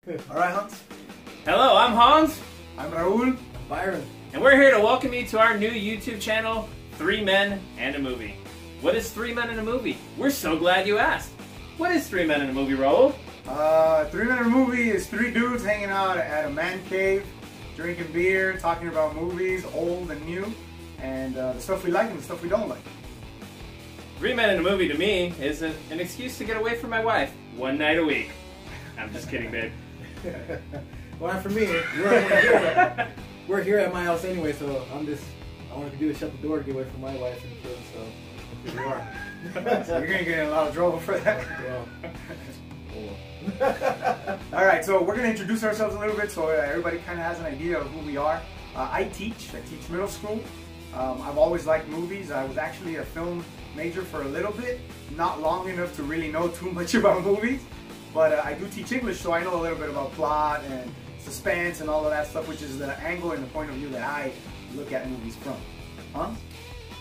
Alright, Hans. Hello, I'm Hans. I'm Raul. I'm Byron. And we're here to welcome you to our new YouTube channel, 3 Men and a Movie. What is 3 Men and a Movie? We're so glad you asked. What is 3 Men and a Movie, Raul? 3 Men and a Movie is 3 dudes hanging out at a man cave, drinking beer, talking about movies, old and new, and the stuff we like and the stuff we don't like. 3 Men and a Movie to me is an excuse to get away from my wife 1 night a week. I'm just kidding, babe. Well, for me, we're here at my house anyway, so I want to do is shut the door to get away from my wife and kids, so here we are. So you're going to get in a lot of trouble for that. Yeah. Alright, so we're going to introduce ourselves a little bit so everybody kind of has an idea of who we are. I teach middle school. I've always liked movies. I was actually a film major for a little bit, not long enough to really know too much about movies. But I do teach English, so I know a little bit about plot and suspense and all of that stuff, which is the angle and the point of view that I look at movies from. Hans?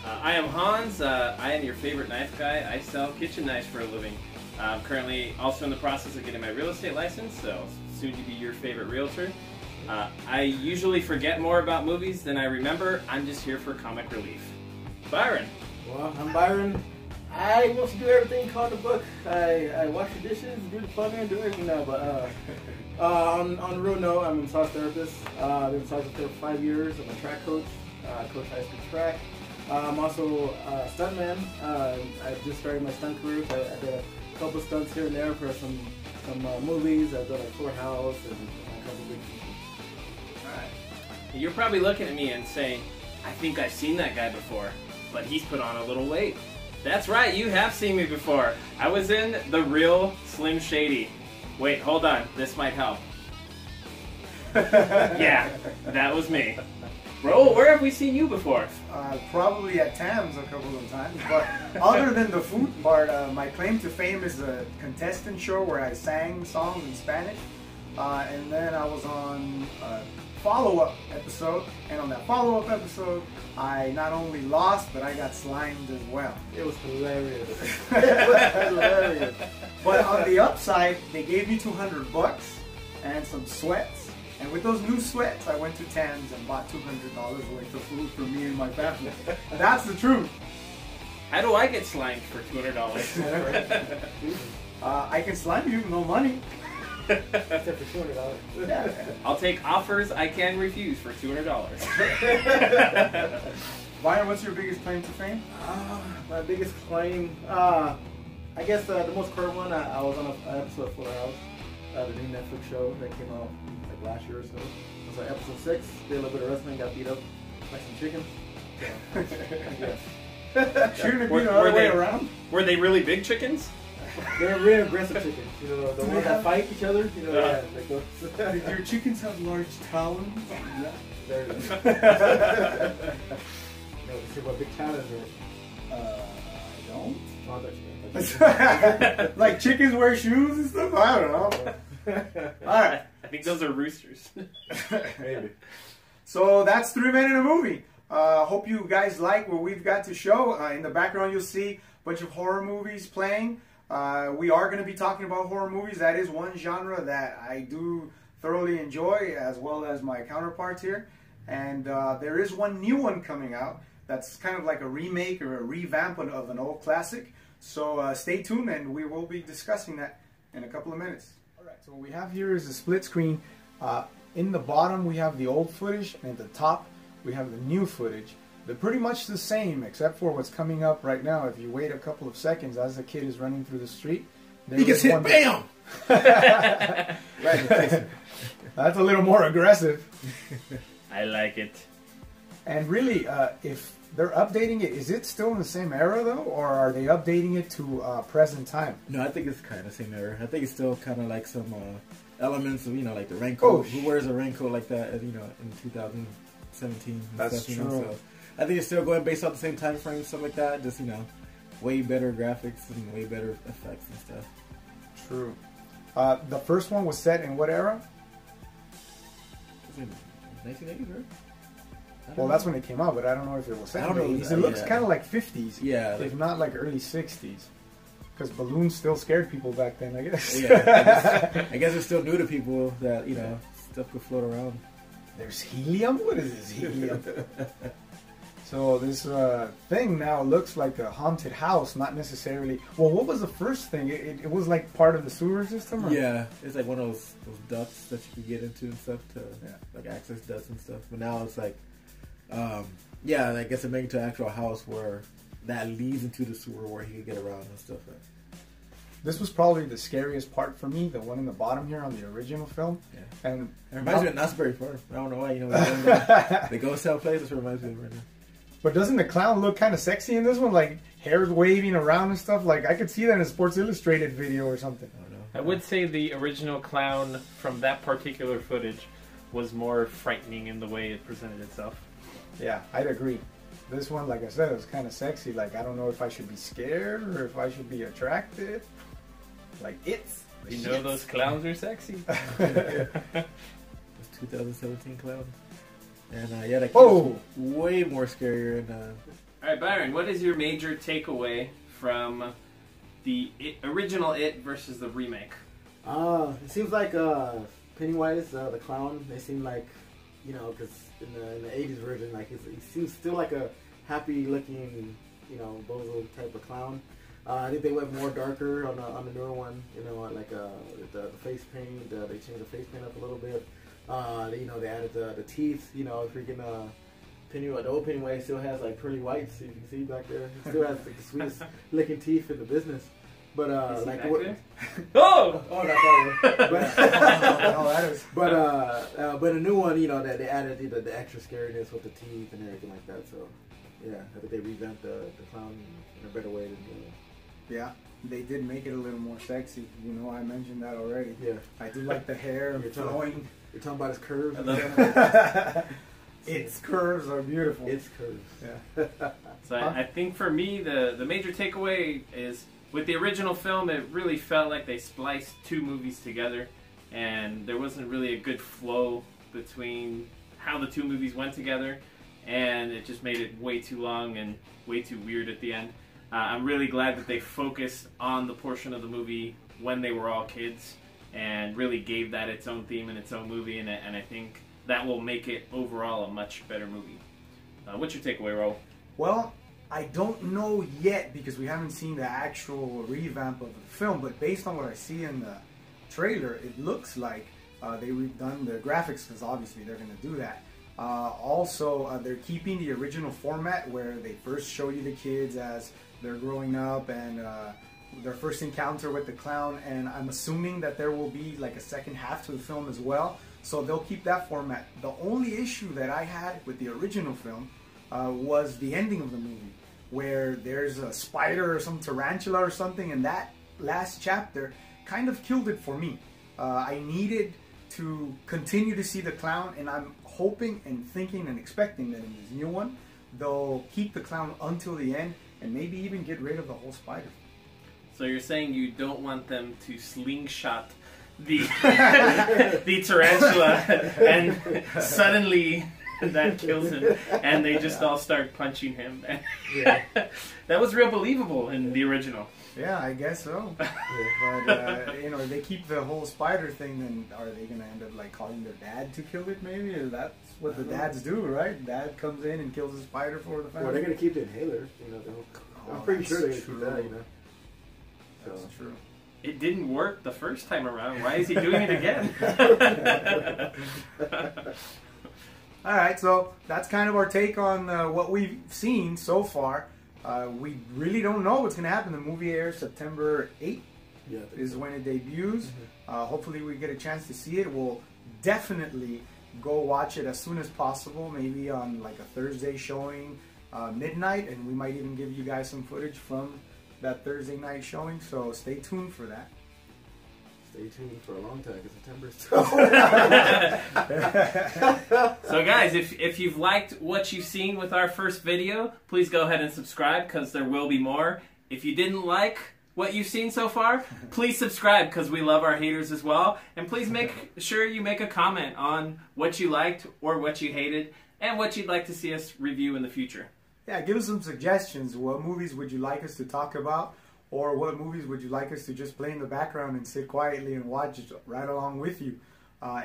I am Hans. I am your favorite knife guy. I sell kitchen knives for a living. I'm currently also in the process of getting my real estate license, so soon to be your favorite realtor. I usually forget more about movies than I remember. I'm just here for comic relief. Byron. Well, I'm Byron. I mostly do everything called the book. I wash the dishes, do the plumbing, do everything now. But on a real note, I'm a massage therapist. I've been massaging for 5 years. I'm a track coach. Coach high school track. I'm also a stuntman. I just started my stunt career. So I did a couple stunts here and there for some movies. I've done like Full House and a couple big pieces. Alright. You're probably looking at me and saying, I think I've seen that guy before, but he's put on a little weight. That's right, you have seen me before. I was in The Real Slim Shady. Wait, hold on, this might help. Yeah, that was me. Bro, where have we seen you before? Probably at Tam's a couple of times, but other than the food part, my claim to fame is a contestant show where I sang songs in Spanish, and then I was on a follow-up episode, and on that follow-up episode, I not only lost, but I got slimed as well. It was hilarious. It was hilarious. But on the upside, they gave me $200 and some sweats. And with those new sweats, I went to Tam's and bought $200 worth of food for me and my family. That's the truth. How do I get slimed for $200? I can slime you, no money. Except for $200. Yeah. I'll take offers I can refuse for $200. Byron, what's your biggest claim to fame? My biggest claim, I guess the most current one, I was on an episode of Full House, the new Netflix show that came out like last year or so. It was like episode 6, did a little bit of wrestling, got beat up by some chickens. So, Shouldn't it be the other way around? Were they really big chickens? They're really aggressive chickens, you know, the ones that fight each other, you know, like those. Did your chickens have large talons? Yeah, there it is. No, you see what big talons are? I don't. Oh, I thought you Like chickens wear shoes and stuff? I don't know. Alright. I think those are roosters. Maybe. So that's 3 Men and a Movie. Hope you guys like what we've got to show. In the background you'll see a bunch of horror movies playing. We are going to be talking about horror movies. That is one genre that I do thoroughly enjoy, as well as my counterparts here. And there is one new one coming out that's kind of like a remake or a revamp of an old classic. So stay tuned, and we will be discussing that in a couple of minutes. Alright, so what we have here is a split screen. In the bottom we have the old footage, and at the top we have the new footage. They're pretty much the same, except for what's coming up right now. If you wait a couple of seconds as the kid is running through the street, he gets hit, bam! Right in the face. That's a little more aggressive. I like it. And really, if they're updating it, is it still in the same era though, or are they updating it to present time? No, I think it's kind of the same era. I think it's still kind of like some elements of, you know, like the raincoat. Oh, who wears a raincoat like that, you know, in 2017? That's stuff, true. You know, so I think it's still going based off the same time frame, stuff like that. Just, you know, way better graphics and way better effects and stuff. True. The first one was set in what era? Was it 1980s, right? Well, that's when it came out, but I don't know if it was set I in don't the know. 80s. It looks Yeah. kind of like 50s. Yeah. If not like early 60s. Because balloons still scared people back then, I guess. Yeah, I guess it's still new to people that, you know, stuff could float around. There's helium? What is this helium? So this thing now looks like a haunted house, not necessarily... Well, what was the first thing? It was like part of the sewer system? Or? Yeah, it's like one of those ducts that you could get into and stuff to like access ducts and stuff. But now it's like, yeah, I guess they're making it to an actual house where that leads into the sewer where he could get around and stuff. This was probably the scariest part for me, the one in the bottom here on the original film. Yeah. And it reminds me of Knott's Berry Farm. I don't know why, you know, the ghost town place, that's what reminds me of right now. But doesn't the clown look kind of sexy in this one? Like, hair's waving around and stuff? Like, I could see that in a Sports Illustrated video or something. I don't know. I would say the original clown from that particular footage was more frightening in the way it presented itself. Yeah, I'd agree. This one, like I said, it was kind of sexy. Like, I don't know if I should be scared or if I should be attracted. Like, it's... You know those clowns are sexy. Those 2017 clowns. And yeah, that was way more scarier. And all right, Byron, what is your major takeaway from the original It versus the remake? It seems like Pennywise, the clown, they seem like, you know, because in the 80s version, like he seems still like a happy-looking, you know, bozo type of clown. I think they went more darker on the newer one, you know, like the face paint. They changed the face paint up a little bit. You know, they added the teeth. You know, freaking Pennywise, the old Pennywise still has like pearly whites. So you can see back there, he still has like the sweetest looking teeth in the business. But like what? Oh, not that one. But a new one, you know, that they added the extra scariness with the teeth and everything like that. So yeah, I think they revamped the clown in a better way than Yeah, they did make it a little more sexy. You know, I mentioned that already. Yeah, I do like the hair flowing. You're talking about his curves. Its curves are beautiful. Its curves. Yeah. So I think for me, the major takeaway is with the original film, it really felt like they spliced two movies together, and there wasn't really a good flow between how the two movies went together, and it just made it way too long and way too weird at the end. I'm really glad that they focused on the portion of the movie when they were all kids and really gave that its own theme and its own movie, and I think that will make it overall a much better movie. What's your takeaway, Ro? Well, I don't know yet because we haven't seen the actual revamp of the film, but based on what I see in the trailer, it looks like they've redone the graphics, because obviously they're going to do that. Also, they're keeping the original format where they first show you the kids as they're growing up and their first encounter with the clown, and I'm assuming that there will be like a second half to the film as well, so they'll keep that format. The only issue that I had with the original film was the ending of the movie, where there's a spider or some tarantula or something, and that last chapter kind of killed it for me. I needed to continue to see the clown, and I'm hoping and thinking and expecting that in this new one they'll keep the clown until the end and maybe even get rid of the whole spider. So you're saying you don't want them to slingshot the the tarantula and suddenly that kills him and they just all start punching him. Yeah. That was real believable in the original. Yeah, I guess so. But you know, if they keep the whole spider thing, then are they gonna end up like calling their dad to kill it? Maybe, or that's what the dads do, right? Dad comes in and kills the spider for the family. Well, they're gonna keep the inhaler. You know, I'm pretty sure they're gonna keep that. You know, that's true. It didn't work the first time around. Why is he doing it again? All right, so that's kind of our take on what we've seen so far. We really don't know what's going to happen. The movie airs September 8th is when it debuts. Hopefully we get a chance to see it. We'll definitely go watch it as soon as possible, maybe on like a Thursday showing, midnight, and we might even give you guys some footage from that Thursday night showing, so stay tuned for that. Stay tuned for a long time, because September's So guys, if you've liked what you've seen with our first video, please go ahead and subscribe, because there will be more. If you didn't like what you've seen so far, please subscribe, because we love our haters as well. And please make sure you make a comment on what you liked or what you hated and what you'd like to see us review in the future. Yeah, give us some suggestions. What movies would you like us to talk about? or what movies would you like us to just play in the background and sit quietly and watch it right along with you.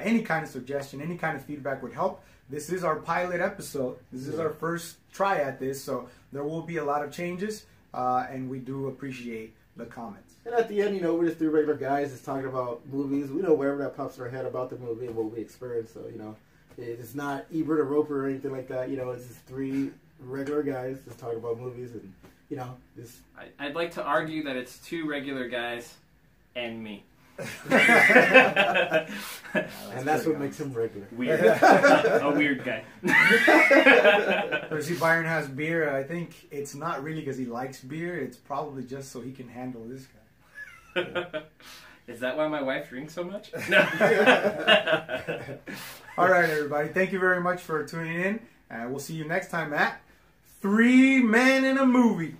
Any kind of suggestion, any kind of feedback would help. This is our pilot episode. This is our first try at this, so there will be a lot of changes, and we do appreciate the comments. And at the end, you know, we're just three regular guys just talking about movies. We know wherever that pops in our head about the movie and what we experienced. So, you know, it's not Ebert or Roper or anything like that. You know, it's just three regular guys just talking about movies and, you know, just... I'd like to argue that it's two regular guys and me. And that's what makes him regular. Weird. A weird guy. So see, Byron has beer. I think it's not really because he likes beer. It's probably just so he can handle this guy. Is that why my wife drinks so much? No. All right, everybody. Thank you very much for tuning in. We'll see you next time at 3 Men and a Movie.